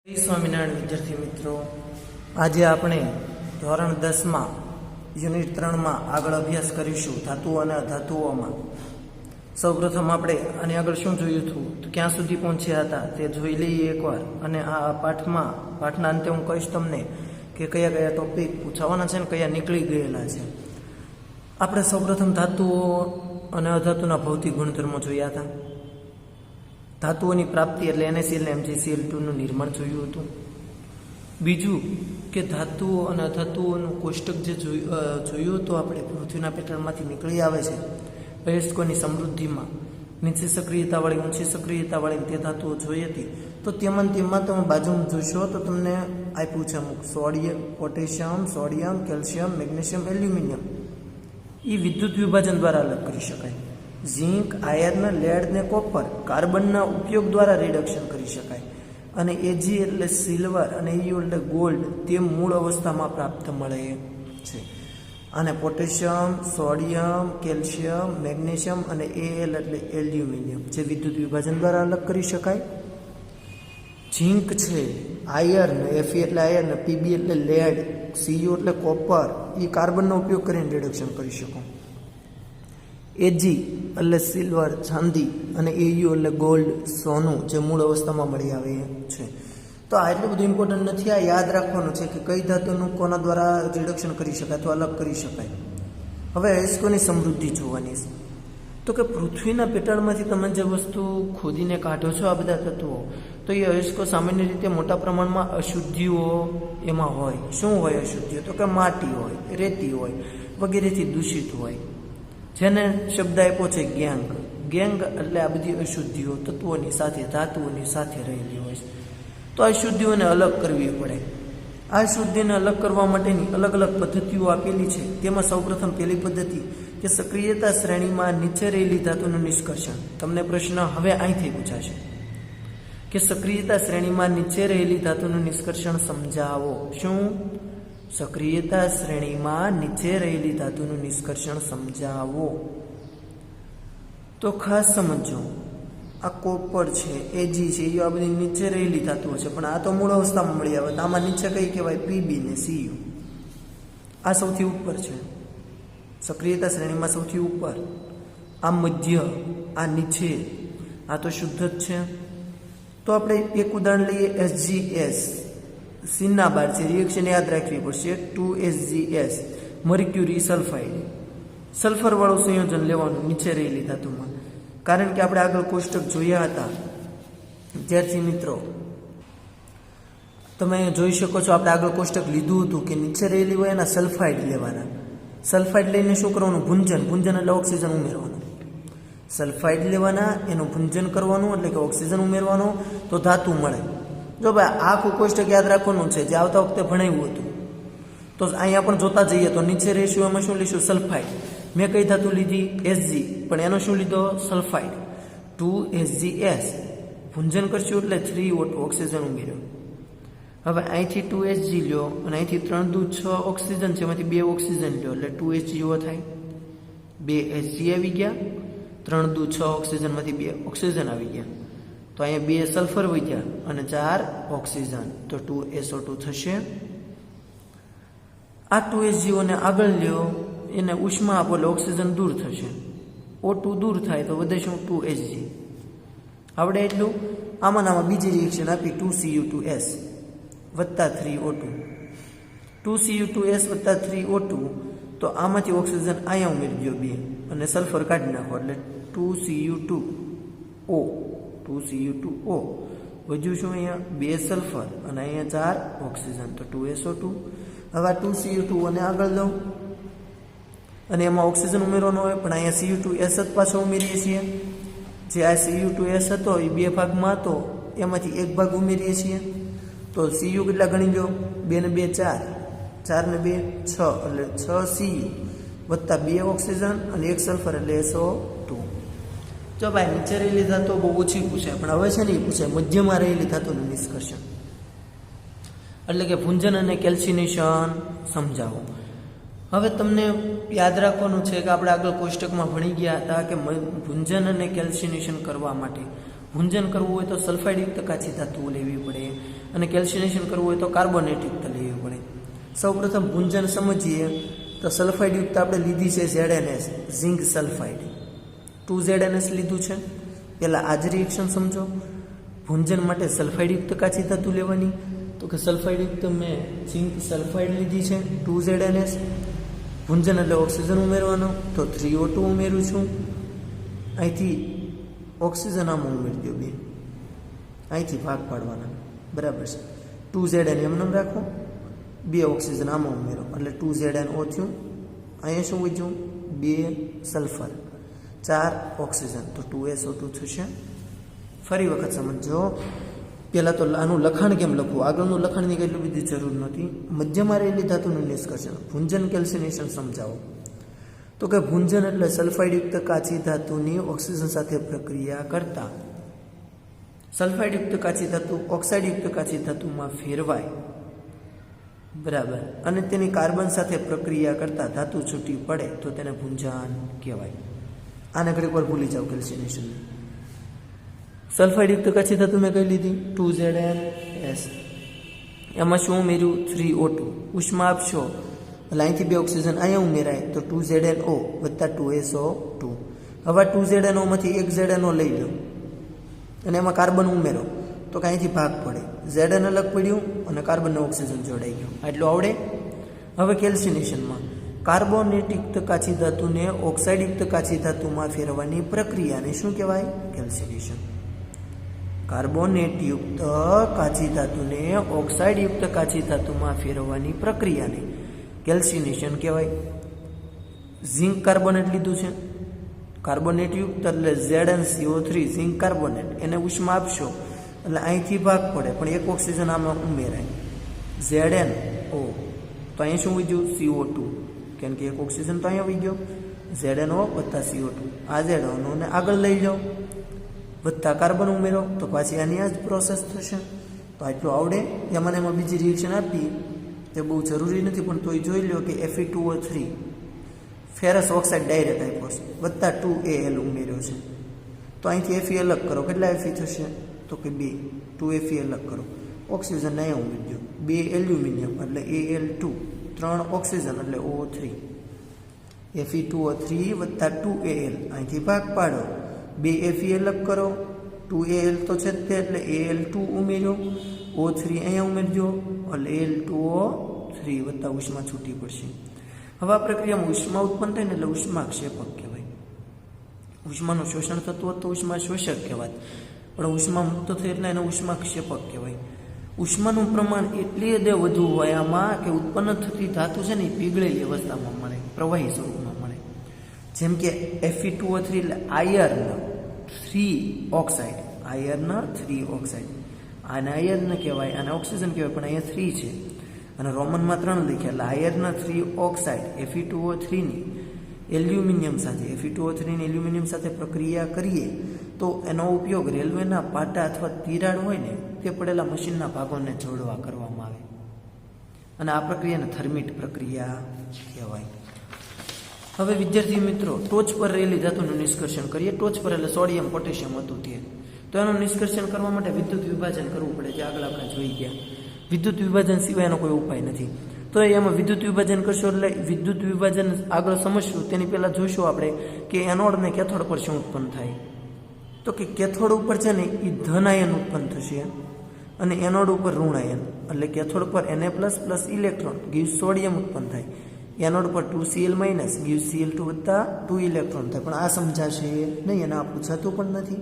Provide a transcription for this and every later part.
સ્વામિનારાયણ વિદ્યાર્થી મિત્રો, આજે આપણે ધોરણ 10માં યુનિટ 3માં આગળ અભ્યાસ કરીશું ધાતુઓ અને અધાતુઓમાં. સૌપ્રથમ આપણે આની આગળ શું જોયું હતું, ક્યાં સુધી પહોંચ્યા હતા તે જોઈ લઈએ એકવાર. અને આ પાઠના અંતે હું કહીશ તમને કે કયા કયા ટોપિક પૂછાવાના છે ને કયા નીકળી ગયેલા છે. આપણે સૌપ્રથમ ધાતુઓ અને અધાતુના ભૌતિક ગુણધર્મો જોયા હતા. ધાતુઓની પ્રાપ્તિ એટલે NaCl અને MgCl2નું નિર્માણ જોયું હતું. બીજું કે ધાતુઓ અને અધાતુઓનું કોષ્ટક જે જોયું હતું આપણે પૃથ્વીના પેટર્નમાંથી નીકળી આવે છે અયસ્કોની સમૃદ્ધિમાં નીચી સક્રિયતાવાળી ઊંચી સક્રિયતાવાળી તે ધાતુઓ જોઈ હતી. તો તેમાં તમે બાજુમાં જોશો તો તમને આપ્યું છે અમુક sodium, potassium, sodium, calcium, magnesium, aluminium. એ વિદ્યુત વિભાજન દ્વારા અલગ કરી શકાય. ઝીંક, આયર્ન, લેડ ને કોપર કાર્બનના ઉપયોગ દ્વારા રિડક્શન કરી શકાય. અને Ag એટલે સિલ્વર અને Eu એટલે ગોલ્ડ તે મૂળ અવસ્થામાં પ્રાપ્ત મળે છે. અને પોટેશિયમ, સોડિયમ, કેલ્શિયમ, મેગ્નેશિયમ અને Al એટલે એલ્યુમિનિયમ જે વિદ્યુત વિભાજન દ્વારા અલગ કરી શકાય. ઝીંક છે, આયર્ન, Fe એટલે આયર્ન, Pb એટલે લેડ, Cu એટલે કોપર એ કાર્બનનો ઉપયોગ કરીને રિડક્શન કરી શકો. Ag એટલે સિલ્વર, ચાંદી અને Au એટલે ગોલ્ડ, સોનું જે મૂળ અવસ્થામાં મળી આવે છે. તો આ એટલું બધું ઇમ્પોર્ટન્ટ નથી. આ યાદ રાખવાનું છે કે કઈ ધાતુનું કોના દ્વારા રિડક્શન કરી શકાય તો અલગ કરી શકાય. હવે અયસ્કોની સમૃદ્ધિ જોવાની છે. તો કે પૃથ્વીના પેટાળમાંથી તમે જે વસ્તુ ખોદીને કાઢો છો આ બધા તત્વો, તો એ અયસ્કો સામાન્ય રીતે મોટા પ્રમાણમાં અશુદ્ધિઓ એમાં હોય. શું હોય અશુદ્ધિઓ? તો કે માટી હોય, રેતી હોય, વગેરેથી દૂષિત હોય. જેને શબ્દ આપ્યો છે ગેંગ. ગેંગ એટલે આ બધી અશુદ્ધિઓ તત્વોની સાથે ધાતુઓની સાથે રહેલી હોય છે. તો આ અશુદ્ધિઓને અલગ કરવી પડે. આ અશુદ્ધિને અલગ કરવા માટેની અલગ અલગ પદ્ધતિઓ આપેલી છે. તેમાં સૌપ્રથમ પહેલી પદ્ધતિ કે સક્રિયતા શ્રેણીમાં નીચે રહેલી ધાતુનું નિષ્કર્ષણ. તમને પ્રશ્ન હવે અહીંથી પૂછાશે કે સક્રિયતા શ્રેણીમાં નીચે રહેલી ધાતુનું નિષ્કર્ષણ સમજાવો. શું? સક્રિયતા શ્રેણીમાં નીચે રહેલી ધાતુનું નિષ્કર્ષણ સમજાવો. તો ખાસ સમજો, આ કોપર છે, Ag છે, એ આ બધી નીચે રહેલી ધાતુઓ છે, પણ આ તો મૂળ અવસ્થામાં મળી આવે. તો આમાં નીચે કઈ કહેવાય? Pb ને Cu. આ સૌથી ઉપર છે સક્રિયતા શ્રેણીમાં, સૌથી ઉપર. આ મધ્ય, આ નીચે, આ તો શુદ્ધ જ છે. તો આપણે એક ઉદાહરણ લઈએ. SgS સિન્નાબાર છે, રિએક્શન યાદ રાખવી પડશે. 2SgS mercury sulphide. સલ્ફરવાળું સંયોજન લેવાનું નીચે રહેલી ધાતુમાં. કારણ કે આપણે આગળ કોષ્ટક જોયા હતા વિદ્યાર્થી મિત્રો, તમે જોઈ શકો છો આપણે આગળ કોષ્ટક લીધું હતું કે નીચે રહેલી હોય એના સલ્ફાઇડ લેવાના. સલ્ફાઇડ લઈને શું કરવાનું? ભુંજન એટલે ઓક્સિજન ઉમેરવાનું. સલ્ફાઇડ લેવાના, એનું ભુંજન કરવાનું એટલે કે ઓક્સિજન ઉમેરવાનો, તો ધાતુ મળે. જો ભાઈ આખું કોષ્ટક યાદ રાખવાનું છે જે આવતા વખતે ભણાવ્યું હતું. તો અહીંયા પણ જોતા જઈએ તો નીચે રહેશું એમાં શું લઈશું? સલ્ફાઇડ. મેં કઈ ધાતુ લીધી? Sg, પણ એનો શું લીધો? સલ્ફાઇડ. 2SgS ભુંજન કરશું એટલે 3O2 ઓક્સિજન ઉમેર્યો. હવે અહીંથી 2Sg લ્યો અને અહીંથી 3 દૂ 6 ઓક્સિજન છે, એમાંથી 2 ઓક્સિજન લ્યો એટલે 2HgO થાય. 2 Hg આવી ગયા, 3 દૂ 6 ઓક્સિજનમાંથી 2 ઓક્સિજન આવી ગયા. તો અહીંયા 2 સલ્ફર વધ્યા અને 4 ઓક્સિજન, તો 2SO2 થશે. આ 2HgO ને આગળ લ્યો, એને ઉષ્મા આપો એટલે ઓક્સિજન દૂર થશે. O2 દૂર થાય તો વધે શું? 2Hg. આવડે એટલું? આમાં બીજી રિએક્શન આપી 2Cu2S વત્તા 3O2. 2Cu2S વત્તા 3O2, તો આમાંથી ઓક્સિજન અહીંયા ઉમેરી દો 2 અને સલ્ફર કાઢી નાખો એટલે 2Cu2O. 2Cu2O વધ્યું શું? અહીંયા 2 સલ્ફર અને અહીંયા 4 ઓક્સિજન, તો 2SO2. હવે આ 2Cu2 અને આગળ લો અને એમાં ઓક્સિજન ઉમેરવાનો હોય, પણ અહીંયા Cu2S જ પાછો ઉમેરીએ છીએ. જે આ Cu2S હતો એ 2 ભાગમાં હતો, એમાંથી 1 ભાગ ઉમેરીએ છીએ. તો Cu કેટલા ગણી લો? 2 ને 2 4, 4 ને 2 6, એટલે 6 Cu વત્તા 2 ઓક્સિજન અને 1 સલ્ફર એટલે SO2. જો ભાઈ નીચે રહેલી ધાતુ બહુ ઓછી પૂછાય, પણ હવે છે ને એ પૂછાય મધ્યમાં રહેલી ધાતુનું નિષ્કર્ષણ એટલે કે ભુંજન અને કેલ્સિનેશન સમજાવો. હવે તમને યાદ રાખવાનું છે કે આપણે આગળ કોષ્ટકમાં ભણી ગયા હતા કે ભુંજન અને કેલ્સિનેશન કરવા માટે ભૂંજન કરવું હોય તો સલ્ફાઇડયુક્ત કાચી ધાતુઓ લેવી પડે અને કેલ્સિનેશન કરવું હોય તો કાર્બોનેટયુક્ત લેવી પડે. સૌપ્રથમ ભૂંજન સમજીએ તો સલ્ફાઇડયુક્ત આપણે લીધી છે ZnS, ઝિંક સલ્ફાઇડ. 2ZnS લીધું છે. પહેલાં આ જ રિએક્શન સમજો. ભૂંજન માટે સલ્ફાઇડયુક્ત કાચી ધાતુ લેવાની, તો કે સલ્ફાઇડયુક્ત મેં ઝિંક સલ્ફાઇડ લીધી છે 2ZnS. ભૂંજન એટલે ઓક્સિજન ઉમેરવાનો, તો 3O2 ઉમેરું છું. અહીંથી ઓક્સિજન આમાં ઉમેરી દો 2, અહીંથી ભાગ પાડવાના, બરાબર છે. 2Zn એમને રાખો, 2 ઓક્સિજન આમાં ઉમેરો એટલે 2ZnO થયું. અહીંયા શું વધ્યું? 2 સલ્ફર, 4 ઓક્સિજન, તો 2SO2 થશે. ફરી વખત સમજો. પહેલાં તો આનું લખાણ કેમ લખવું, આગળનું લખાણની કેટલી બધી જરૂર નથી. મધ્યમાં રહેલી ધાતુનું નિષ્કર્ષણ, ભૂંજન કેલ્સિનેશન સમજાવો. તો કે ભૂંજન એટલે સલ્ફાઇડયુક્ત કાચી ધાતુની ઓક્સિજન સાથે પ્રક્રિયા કરતા સલ્ફાઇડયુક્ત કાચી ધાતુ ઓક્સાઇડયુક્ત કાચી ધાતુમાં ફેરવાય, બરાબર, અને તેની કાર્બન સાથે પ્રક્રિયા કરતા ધાતુ છૂટી પડે તો તેને ભૂંજન કહેવાય. આને ઘડીક વાર ભૂલી જાઓ કેલ્સિનેશન. સલ્ફાઇડયુક્ત કાચી ધાતુ મેં કઈ લીધી 2ZnS. એમાં શું ઉમેર્યું? 3O2. ઉષ્મા આપશો એટલે અહીંથી 2 ઓક્સિજન અહીંયા ઉમેરાય તો 2ZnO વત્તા 2SO2. હવે 2ZnO માંથી 1 ZnO લઈ લો અને એમાં કાર્બન ઉમેરો તો કે અહીંથી ભાગ પડે. Zn અલગ પડ્યું અને કાર્બનનો ઓક્સિજન જોડાઈ ગયો. આટલું આવડે? હવે કેલ્સિનેશનમાં કાર્બોનેટયુક્ત કાચી ધાતુને ઓક્સાઇડયુક્ત કાચી ધાતુમાં ફેરવવાની પ્રક્રિયાને શું કહેવાય? કેલ્સિનેશન. કાર્બોનેટયુક્ત કાચી ધાતુને ઓક્સાઇડયુક્ત કાચી ધાતુમાં ફેરવવાની પ્રક્રિયાને કેલ્સિનેશન કહેવાય. ઝિંક કાર્બોનેટ લીધું છે, કાર્બોનેટયુક્ત એટલે ZnCO3 ઝિંક કાર્બોનેટ. એને ઉષ્મા આપશો એટલે અહીંથી ભાગ પડે પણ 1 ઓક્સિજન આમાં ઉમેરાય ZnO. તો અહીંયા શું વધ્યું? CO2, કેમ કે 1 ઓક્સિજન તો અહીંયા આવી ગયો. ZnO વત્તા CO2. આ ZnO ને આગળ લઈ જાઓ, વત્તા કાર્બન ઉમેરો તો પાછી આની આ જ પ્રોસેસ થશે. તો આટલું આવડે. એમાં બીજી રિએક્શન આપી તે બહુ જરૂરી નથી, પણ તોય જોઈ લો કે Fe2O3 ફેરસ ઓક્સાઇડ ડાયરેક્ટ આપ્યો છે, વત્તા 2Al ઉમેર્યો છે. તો અહીંથી Fe અલગ કરો, કેટલા Fe થશે? તો કે 2. 2Fe અલગ કરો, ઓક્સિજન અહીંયા ઉમેરજો. 2 એલ્યુમિનિયમ એટલે Al2, 3 ઓક્સિજન એટલે O3. Fe2O3 વત્તા 2Al, અહીંથી ભાગ પાડો, 2 Fe અલગ કરો, 2Al તો છે તે એટલે Al2 ઉમેર્યો, O3 અહીંયા ઉમેરજો એટલે Al2O3 વત્તા ઉષ્મા છૂટી પડશે. હવે આ પ્રક્રિયામાં ઉષ્મા ઉત્પન્ન થાય ને એટલે ઉષ્માક્ષેપક કહેવાય. ઉષ્માનું શોષણ થતું હોત તો ઉષ્મા શોષક કહેવાય, પણ ઉષ્મા મુક્ત થઈ એટલે એને ઉષ્માક્ષેપક કહેવાય. ઉષ્માનું પ્રમાણ એટલી હદે વધુ હોય આમાં કે ઉત્પન્ન થતી ધાતુ છે ને એ પીગળેલી અવસ્થામાં મળે, પ્રવાહી સ્વરૂપમાં મળે. જેમ કે Fe2O3 એટલે આયર્ન 3 ઓક્સાઇડ, આયર્ન 3 ઓક્સાઇડ. આને આયર્ન કહેવાય, આને ઓક્સિજન કહેવાય, પણ અહીંયા 3 છે અને રોમનમાં 3 લખ્યા એટલે આયર્ન 3 ઓક્સાઇડ Fe2O3 ની એલ્યુમિનિયમ સાથે Fe2O3 ની એલ્યુમિનિયમ સાથે પ્રક્રિયા કરીએ તો એનો ઉપયોગ રેલવેના પાટા અથવા તિરાડ હોય ને તે પડેલા મશીનના ભાગોને જોડવા કરવામાં આવે અને આ પ્રક્રિયાને થર્મિટ પ્રક્રિયા કહેવાય. હવે વિદ્યાર્થી મિત્રો, ટોચ પર રહેલી ધાતુનું નિષ્કર્ષણ કરીએ. ટોચ પર એટલે સોડિયમ પોટેશિયમ હતું તે, તો એનું નિષ્કર્ષણ કરવા માટે વિદ્યુત વિભાજન કરવું પડે, જે આગળ આપણે જોઈ ગયા. વિદ્યુત વિભાજન સિવાયનો કોઈ ઉપાય નથી. તો એમાં વિદ્યુત વિભાજન કરશો એટલે વિદ્યુત વિભાજન આગળ સમજશું તેની પહેલાં જોઈશું આપણે કે એનોડ ને કેથોડ પર શું ઉત્પન્ન થાય. તો કે કેથોડ ઉપર છે ને એ ધન આયન ઉત્પન્ન થશે અને એનોડ ઉપર ઋણ આયન, એટલે કેથોડ પર Na++ ઇલેક્ટ્રોન ગીવ્સ સોડિયમ ઉત્પન્ન થાય. એનોડ પર 2Cl- ગીવ્સ Cl2 વત્તા 2 ઇલેક્ટ્રોન થાય. પણ આ સમજાશે નહીં અને આ પૂછાતું પણ નથી,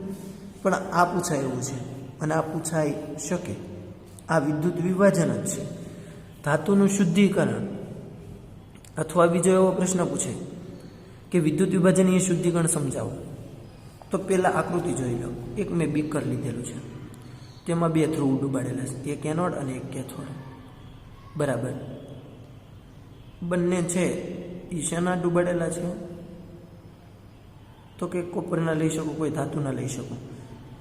પણ આ પૂછાય એવું છે અને આ પૂછાઈ શકે. આ વિદ્યુત વિભાજન જ છે. ધાતુનું શુદ્ધિકરણ અથવા બીજો એવો પ્રશ્ન પૂછે કે વિદ્યુત વિભાજન એ શુદ્ધિકરણ સમજાવો, તો પહેલાં આકૃતિ જોઈ લો. એક મેં બીકર લીધેલું છે, તેમાં 2 ધ્રુવ ડૂબાડેલા છે, એક એનોડ અને એક કેથોડ, બરાબર. બંને છે એ શેના ડૂબાડેલા છે? તો કે કોપરના લઈ શકો, કોઈ ધાતુના લઈ શકો.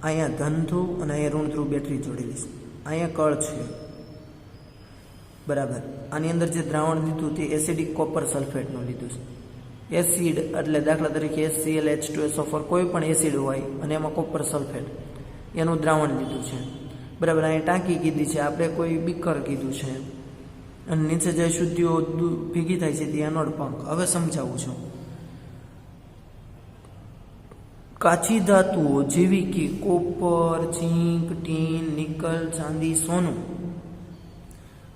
અહીંયા ધન ધ્રુવ અને અહીંયા ઋણ ધ્રુવ બેટરી જોડેલી છે. અહીંયા કળ છે, બરાબર. આની અંદર જે દ્રાવણ લીધું તે એસિડિક કોપર સલ્ફેટનું લીધું છે. એસિડ એટલે દાખલા તરીકે HCl H2SO4 કોઈ પણ એસિડ હોય અને એમાં કોપર સલ્ફેટ, એનું દ્રાવણ લીધું છે, બરાબર. અહીંયા ટાંકી કીધી છે, આપણે કોઈ બીકર કીધું છે, અને નીચે જે અશુદ્ધિઓ ભેગી થાય છે તે એનોડ પંખ. હવે સમજાવું છું. કાચી ધાતુઓ જેવી કે કોપર, ઝીંક, ટીન, નિકલ, ચાંદી, સોનું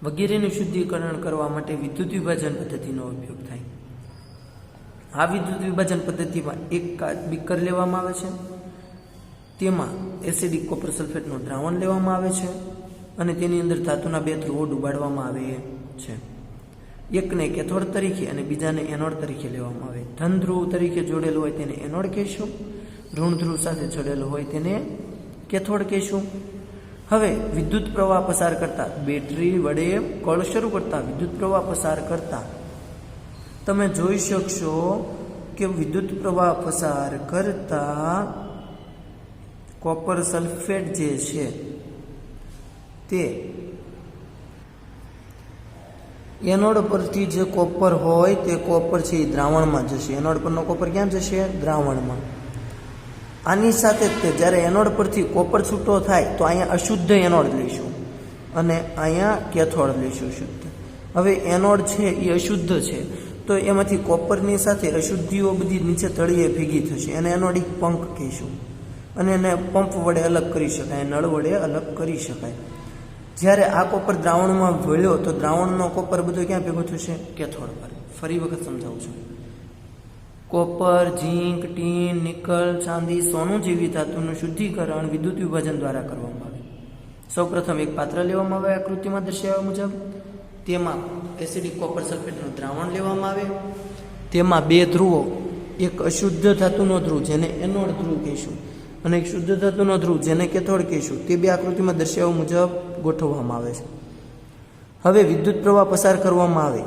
વગેરેનું શુદ્ધિકરણ કરવા માટે વિદ્યુત વિભાજન પદ્ધતિનો ઉપયોગ થાય. આ વિદ્યુત વિભાજન પદ્ધતિમાં એક બીકર લેવામાં આવે છે, તેમાં એસિડિક કોપર સલ્ફેટનું દ્રાવણ લેવામાં આવે છે અને તેની અંદર ધાતુના 2 ધ્રુવો ડુબાડવામાં આવે છે. એકને કેથોડ તરીકે અને બીજાને એનોડ તરીકે લેવામાં આવે. ધન ધ્રુવ તરીકે જોડેલું હોય તેને એનોડ કહેશું, ઋણ ધ્રુવ સાથે જોડેલું હોય તેને કેથોડ કહેશું. હવે વિદ્યુત પ્રવાહ પસાર કરતા બેટરી વડે કળ શરૂ કરતા વિદ્યુત પ્રવાહ પસાર કરતા તમે જોઈ શકશો કે વિદ્યુત પ્રવાહ પસાર કરતા કોપર સલ્ફેટ જે છે તે એનોડ પરથી જે કોપર હોય તે કોપર છે એ દ્રાવણમાં જશે. એનોડ પરનો કોપર ક્યાં જશે? દ્રાવણમાં. આની સાથે જ જ્યારે એનોડ પરથી કોપર છૂટો થાય તો અહીંયા અશુદ્ધ એનોડ લઈશું અને અહીંયા કેથોડ લઈશું શુદ્ધ. હવે એનોડ છે એ અશુદ્ધ છે તો એમાંથી કોપરની સાથે અશુદ્ધિઓ બધી નીચે તળિયે ભેગી થશે, એને એનોડિક પંખ કહીશું અને એને પંપ વડે અલગ કરી શકાય, નળ વડે અલગ કરી શકાય. જ્યારે આ કોપર દ્રાવણમાં ભળ્યો તો દ્રાવણનો કોપર બધો ક્યાં ભેગો થશે? કેથોડ પર. ફરી વખત સમજાવું છું. કોપર, ઝીંક, ટીન, નિકલ, ચાંદી, સોનું જેવી ધાતુનું શુદ્ધિકરણ વિદ્યુત વિભાજન દ્વારા કરવામાં આવે. સૌપ્રથમ એક પાત્ર લેવામાં આવે આકૃતિમાં દર્શાવ્યા મુજબ, તેમાં એસિડિક કોપર સલ્ફેટનું દ્રાવણ લેવામાં આવે, તેમાં 2 ધ્રુવો, એક અશુદ્ધ ધાતુનો ધ્રુવ જેને એનોડ ધ્રુવ કહીશું અને એક શુદ્ધ ધાતુનો ધ્રુવ જેને કેથોડ કહીશું, તે 2 આકૃતિમાં દર્શાવ્યા મુજબ ગોઠવવામાં આવે છે. હવે વિદ્યુત પ્રવાહ પસાર કરવામાં આવે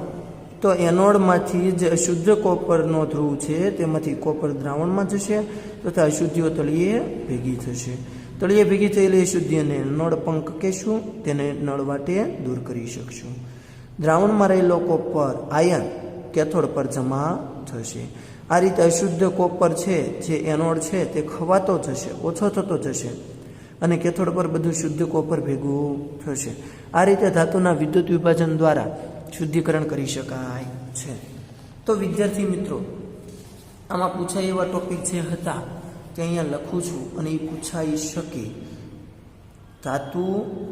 તો એનોડમાંથી જે અશુદ્ધ કોપરનો ધ્રુવ છે તેમાંથી કોપર દ્રાવણમાં જશે તથા અશુદ્ધિઓ તળિયે ભેગી થશે. તળિયે ભેગી થયેલી અશુદ્ધિઓને એનોડ પંખ કહેશું, તેને નળ વાટે દૂર કરી શકશું. દ્રાવણમાં રહેલો કોપર આયન કેથોડ પર જમા થશે. આ રીતે અશુદ્ધ કોપર છે જે એનોડ છે તે ખવાતો જશે, ઓછો થતો જશે અને કેથોડ પર બધું શુદ્ધ કોપર ભેગું થશે. આ રીતે ધાતુના વિદ્યુત વિભાજન દ્વારા શુદ્ધિકરણ કરી શકાય છે. તો વિદ્યાર્થી મિત્રો, આમાં પૂછાય એવા ટોપિક જે હતા તે અહીંયા લખું છું અને એ પૂછાઈ શકે. ધાતુ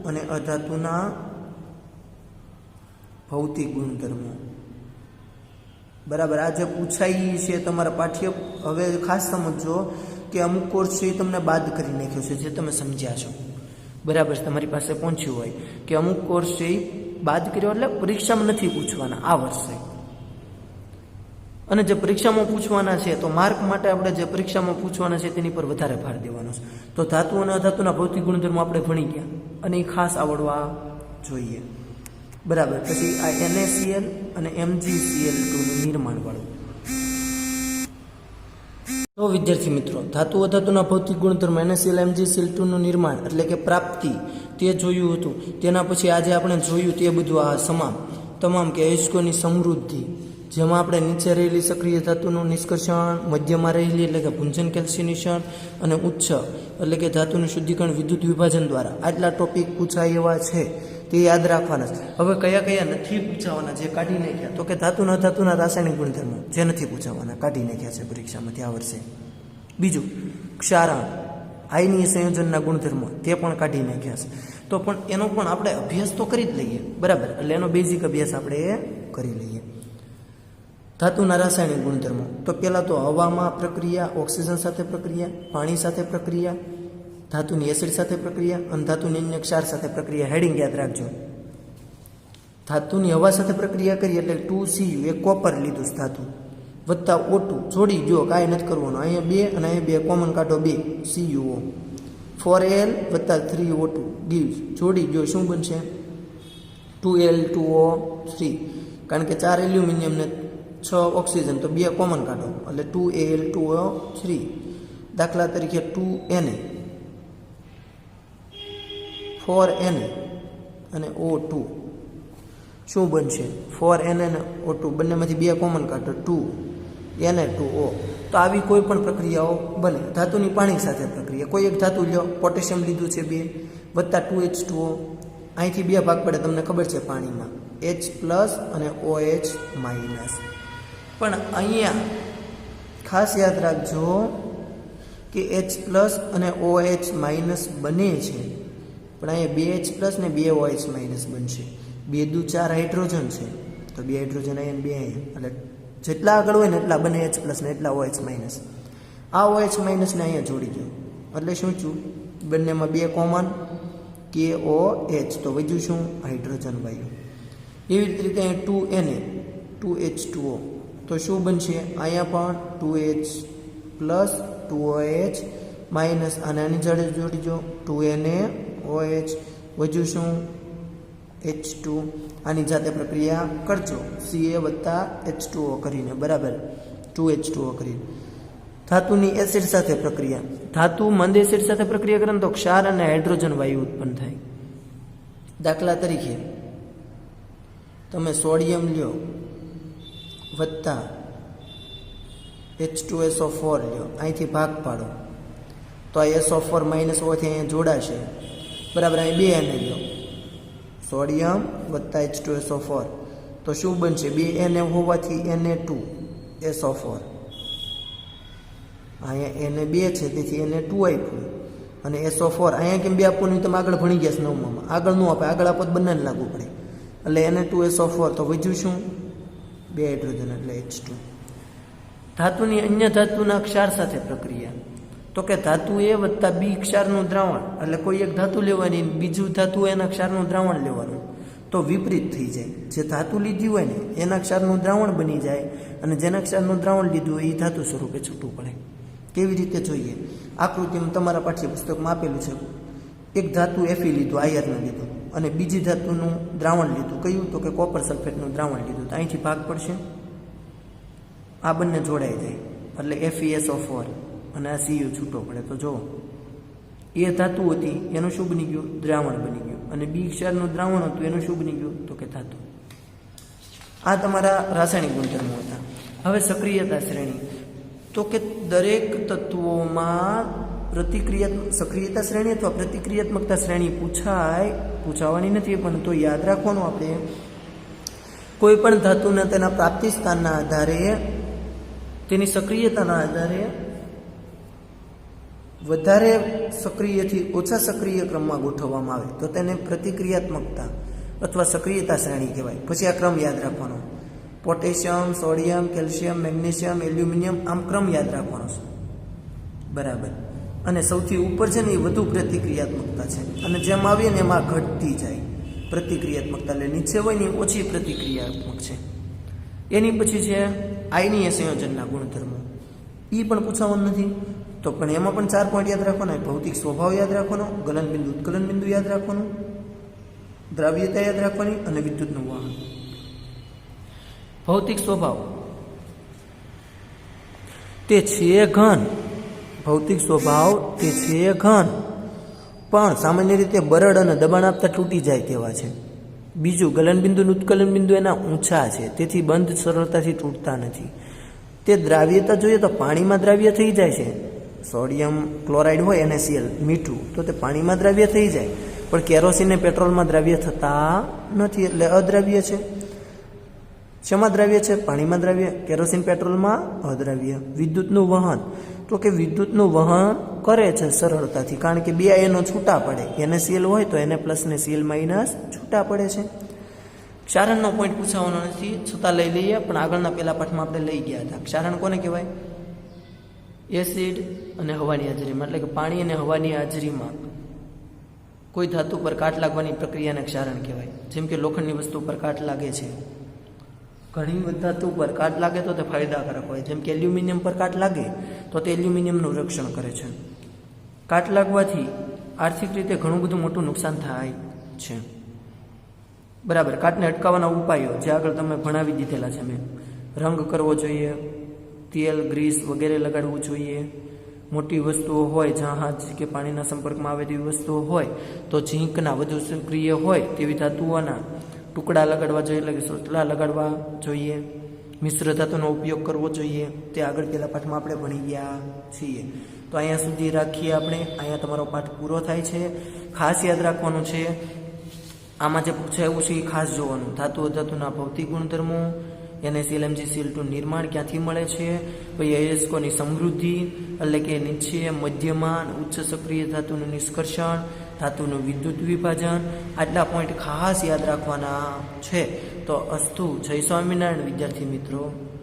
અને અધાતુના ભૌતિક ગુણધર્મો, બરાબર. આ જે પૂછાય છે તમારા પાઠ્ય, હવે ખાસ સમજો કે અમુક કોર્સ છે એ તમને બાદ કરી નાખ્યો છે જે તમે સમજ્યા છો, બરાબર. તમારી પાસે પહોંચ્યું હોય કે અમુક કોર્સ છે એ બાદ કર્યો એટલે પરીક્ષામાં નથી પૂછવાના આ વર્ષે, અને જે પરીક્ષામાં પૂછવાના છે તો માર્ક માટે આપણે જે પરીક્ષામાં પૂછવાના છે તેની પર વધારે ભાર દેવાનો છે. તો ધાતુ અને અધાતુના ભૌતિક ગુણધર્મો આપણે ભણી ગયા અને એ ખાસ આવડવા જોઈએ, બરાબર. પછી આ NaCl અને MgCl2નું નિર્માણ વાળું. તો વિદ્યાર્થી મિત્રો, ધાતુ અધાતુના ભૌતિક ગુણધર્મો NaCl MgCl2નું નિર્માણ એટલે કે પ્રાપ્તિ તે જોયું હતું. તેના પછી આજે આપણે જોયું તે બધું આ તમામ કે અયસ્કોની સમૃદ્ધિ, જેમાં આપણે નીચે રહેલી સક્રિય ધાતુનું નિષ્કર્ષણ, મધ્યમાં રહેલી એટલે કે ભુંજન કેલ્સિનેશન અને ઉચ્ચ એટલે કે ધાતુનું શુદ્ધિકરણ વિદ્યુત વિભાજન દ્વારા. આટલા ટોપિક પૂછાય એવા છે તે યાદ રાખવાના છે. હવે કયા કયા નથી પૂછાવાના જે કાઢી નાખ્યા? તો કે ધાતુના અધાતુના રાસાયણિક ગુણધર્મો જે નથી પૂછાવાના, કાઢી નાખ્યા છે પરીક્ષામાંથી આ વર્ષે. બીજું ક્ષારણ, આયનીય સંયોજનના ગુણધર્મો તે પણ કાઢી નાખ્યા છે. તો પણ એનો પણ આપણે અભ્યાસ તો કરી જ લઈએ, બરાબર. એટલે એનો બેઝિક અભ્યાસ આપણે કરી લઈએ. ધાતુના રાસાયણિક ગુણધર્મો, તો પહેલાં તો હવામાં પ્રક્રિયા, ઓક્સિજન સાથે પ્રક્રિયા, પાણી સાથે પ્રક્રિયા, ધાતુની એસિડ સાથે પ્રક્રિયા અને ધાતુની અન્ય ક્ષાર સાથે પ્રક્રિયા. હેડિંગ યાદ રાખજો. ધાતુની હવા સાથે પ્રક્રિયા કરી એટલે 2Cu, એક કોપર લીધું ધાતુ, વત્તા O2 જોડી જો, કાંઈ નથી કરવાનું. અહીંયા 2 અને અહીંયા 2 કોમન કાઢો, 2 CuO, 4Al વત્તા 3O2 gives, જોડી જો શું બનશે? 2Al2O3, કારણ કે 4 એલ્યુમિનિયમ ને 6 ઓક્સિજન તો 2 કોમન કાઢો એટલે 2Al2O3. દાખલા તરીકે 2Na, 4Na અને O2 શું બનશે? 4Na અને O2 બંનેમાંથી 2 કોમન કાઢો 2, Na2O। તો આવી કોઈ પણ પ્રક્રિયાઓ બને ધાતુની પાણી સાથે પ્રક્રિયા। કોઈ એક ધાતુ લ્યો, પોટેશિયમ લીધું છે 2 વત્તા 2H2O, અહીંથી 2 ભાગ પડે તમને ખબર છે પાણીમાં, H+ અને OH-। પણ અહીંયા ખાસ યાદ રાખજો કે H+ અને OH- બને છે, પણ અહીંયા 2H+ ને 2 OH- બનશે। 2 દુ 4 હાઇડ્રોજન છે, તો 2 હાઇડ્રોજન અહીંયા 2 અહીંયા, એટલે જેટલા આગળ હોય ને એટલા બને H+ ને એટલા OH-। આ OH- ને અહીંયા જોડી દો એટલે શું થયું, બંનેમાં 2 કોમન, KOH, તો વધ્યું શું, હાઇડ્રોજન વાયુ। એવી જ રીતે અહીંયા 2Na 2H2O, તો શું બનશે, અહીંયા પણ 2H+ 2OH- અને આની જોડે જોડીજો 2Na OH, વધ્યું શું, H2। આની જાતે પ્રક્રિયા કરજો Ca વત્તા H2O કરીને, બરાબર, 2H2O કરીને। ધાતુની એસિડ સાથે પ્રક્રિયા, ધાતુ મંદ એસિડ સાથે પ્રક્રિયા કરે તો ક્ષાર અને હાઇડ્રોજન વાયુ ઉત્પન્ન થાય। દાખલા તરીકે તમે સોડિયમ લ્યો વત્તા H2SO4 લ્યો, અહીંથી ભાગ પાડો તો આ SO4- હોવાથી અહીંયા જોડાશે, બરાબર। અહીં 2 Na લ્યો, સોડિયમ વત્તા H2SO4, તો શું બનશે, 2 Na હોવાથી Na2SO4, અહીંયા Na 2 છે તેથી Na2 આપ્યું, અને SO4 અહીંયા કેમ 2 આપવું, તમે આગળ ભણી ગયા છે 9માં, આગળ ન આપે, આગળ આપો તો બંનેને લાગુ પડે, એટલે Na2SO4, તો વધ્યું શું, 2 હાઇડ્રોજન એટલે H2। ધાતુની અન્ય ધાતુના ક્ષાર સાથે પ્રક્રિયા, તો કે ધાતુ A વત્તા B ક્ષારનું દ્રાવણ, એટલે કોઈ એક ધાતુ લેવાની, બીજું ધાતુ એના ક્ષારનું દ્રાવણ લેવાનું, તો વિપરીત થઈ જાય। જે ધાતુ લીધી હોય ને એના ક્ષારનું દ્રાવણ બની જાય, અને જેના ક્ષારનું દ્રાવણ લીધું હોય એ ધાતુ સ્વરૂપે છૂટું પડે। કેવી રીતે જોઈએ, આકૃતિમાં તમારા પાઠ્યપુસ્તકમાં આપેલું છે, એક ધાતુ Fe લીધું, આયર્ન લીધું, અને બીજી ધાતુનું દ્રાવણ લીધું, કયું, તો કે કોપર સલ્ફેટનું દ્રાવણ લીધું, તો અહીંથી ભાગ પડશે, આ બંને જોડાઈ જાય એટલે FeSO4 અને આ Cu છૂટો પડે। તો જો એ ધાતુ હતી એનું શું બની ગયું, દ્રાવણ બની ગયું, અને બી ક્ષારનું દ્રાવણ હતું એનું શું બની ગયું, તો કે ધાતુ। આ તમારા રાસાયણિક ગુણધર્મો હતા। હવે સક્રિયતા શ્રેણી, તો કે દરેક તત્વોમાં સક્રિયતા શ્રેણી અથવા પ્રતિક્રિયાત્મકતા શ્રેણી પૂછાવાની નથી, પણ તો યાદ રાખવાનું, આપણે કોઈ પણ ધાતુના તેના પ્રાપ્તિ સ્થાનના આધારે, તેની સક્રિયતાના આધારે વધારે સક્રિયથી ઓછા સક્રિય ક્રમમાં ગોઠવવામાં આવે તો તેને પ્રતિક્રિયાત્મકતા અથવા સક્રિયતા શ્રેણી કહેવાય। પછી આ ક્રમ યાદ રાખવાનો, potassium, sodium, calcium, magnesium, aluminium, આમ ક્રમ યાદ રાખવાનો છે, બરાબર। અને સૌથી ઉપર છે ને એ વધુ પ્રતિક્રિયાત્મકતા છે, અને જેમ આવીએ ને એમાં ઘટતી જાય પ્રતિક્રિયાત્મકતા, એટલે નીચે હોય ને ઓછી પ્રતિક્રિયાત્મક છે। એની પછી છે આયનીય સંયોજનના ગુણધર્મો, એ પણ પૂછવાનું નથી, તો પણ એમાં પણ 4 પોઈન્ટ યાદ રાખવાના, ભૌતિક સ્વભાવ યાદ રાખવાનો, ગલનબિંદુ ઉત્કલનબિંદુ યાદ રાખવાનું, દ્રાવ્યતા યાદ રાખવાની, અને વિદ્યુતનું વહન। ભૌતિક સ્વભાવ, તે છે ઘન, ભૌતિક સ્વભાવ તે છે ઘન, પણ સામાન્ય રીતે બરડ અને દબાણ આપતા તૂટી જાય તેવા છે। બીજું, ગલનબિંદુ અને ઉત્કલનબિંદુ એના ઊંચા છે, તેથી બંધ સરળતાથી તૂટતા નથી। તે દ્રાવ્યતા જોઈએ તો પાણીમાં દ્રાવ્ય થઈ જાય છે, સોડિયમ ક્લોરાઇડ હોય NaCl મીઠું, તો તે પાણીમાં દ્રાવ્ય થઈ જાય, પણ કેરોસીન અને પેટ્રોલમાં દ્રાવ્ય થતા નથી, એટલે અદ્રાવ્ય છે। શેમાં દ્રાવ્ય છે, પાણીમાં દ્રાવ્ય, કેરોસીન પેટ્રોલમાં અદ્રાવ્ય। વિદ્યુતનું વહન, તો કે વિદ્યુતનું વહન કરે છે સરળતાથી, કારણ કે 2 આયનો છૂટા પડે, NaCl હોય તો Na+ ને Cl- છૂટા પડે છે। ક્ષારણનો પોઈન્ટ પૂછવાનો નથી, છતાં લઈ લઈએ, પણ આગળના પહેલા પાઠમાં આપણે લઈ ગયા હતા। ક્ષારણ કોને કહેવાય, એસિડ અને હવાની હાજરીમાં, એટલે કે પાણી અને હવાની હાજરીમાં કોઈ ધાતુ પર કાટ લાગવાની પ્રક્રિયાને ક્ષારણ કહેવાય। જેમ કે લોખંડની વસ્તુ પર કાટ લાગે છે, ઘણી ધાતુ પર કાટ લાગે તો તે ફાયદાકારક હોય, જેમ કે એલ્યુમિનિયમ પર કાટ લાગે તો તે એલ્યુમિનિયમનું રક્ષણ કરે છે। કાટ લાગવાથી આર્થિક રીતે ઘણું બધું મોટું નુકસાન થાય છે, બરાબર। કાટને અટકાવવાના ઉપાયો જે આગળ તમે ભણાવી દીધેલા છે મેં, રંગ કરવો જોઈએ, તેલ, ગ્રીસ વગેરે લગાડવું જોઈએ, મોટી વસ્તુઓ હોય, જહાજ કે પાણીના સંપર્કમાં આવે તેવી વસ્તુઓ હોય તો ઝીંકના વધુ સક્રિય હોય તેવી ધાતુઓના ટુકડા લગાડવા જોઈએ, એટલે કે સોતલા લગાડવા જોઈએ। મિશ્ર ધાતુનો ઉપયોગ કરવો જોઈએ તે આગળ પહેલા પાઠમાં આપણે ભણી ગયા છીએ. તો અહીંયા સુધી રાખીએ આપણે. અહીંયા તમારો પાઠ પૂરો થાય છે. ખાસ યાદ રાખવાનું છે, આમાં જે પૂછાયું છે એ ખાસ જોવાનું. ધાતુ અધાતુના ભૌતિક ગુણધર્મો, NaCl Mg નિર્માણ ક્યાંથી મળે છે, પછી અયસ્કોની સમૃદ્ધિ એટલે કે નીચે મધ્યમાન ઉચ્ચ સક્રિય ધાતુનું નિષ્કર્ષણ, ધાતુનું વિદ્યુત વિભાજન, આટલા પોઈન્ટ ખાસ યાદ રાખવાના છે. તો અસ્તુ. જય સ્વામિનારાયણ વિદ્યાર્થી મિત્રો.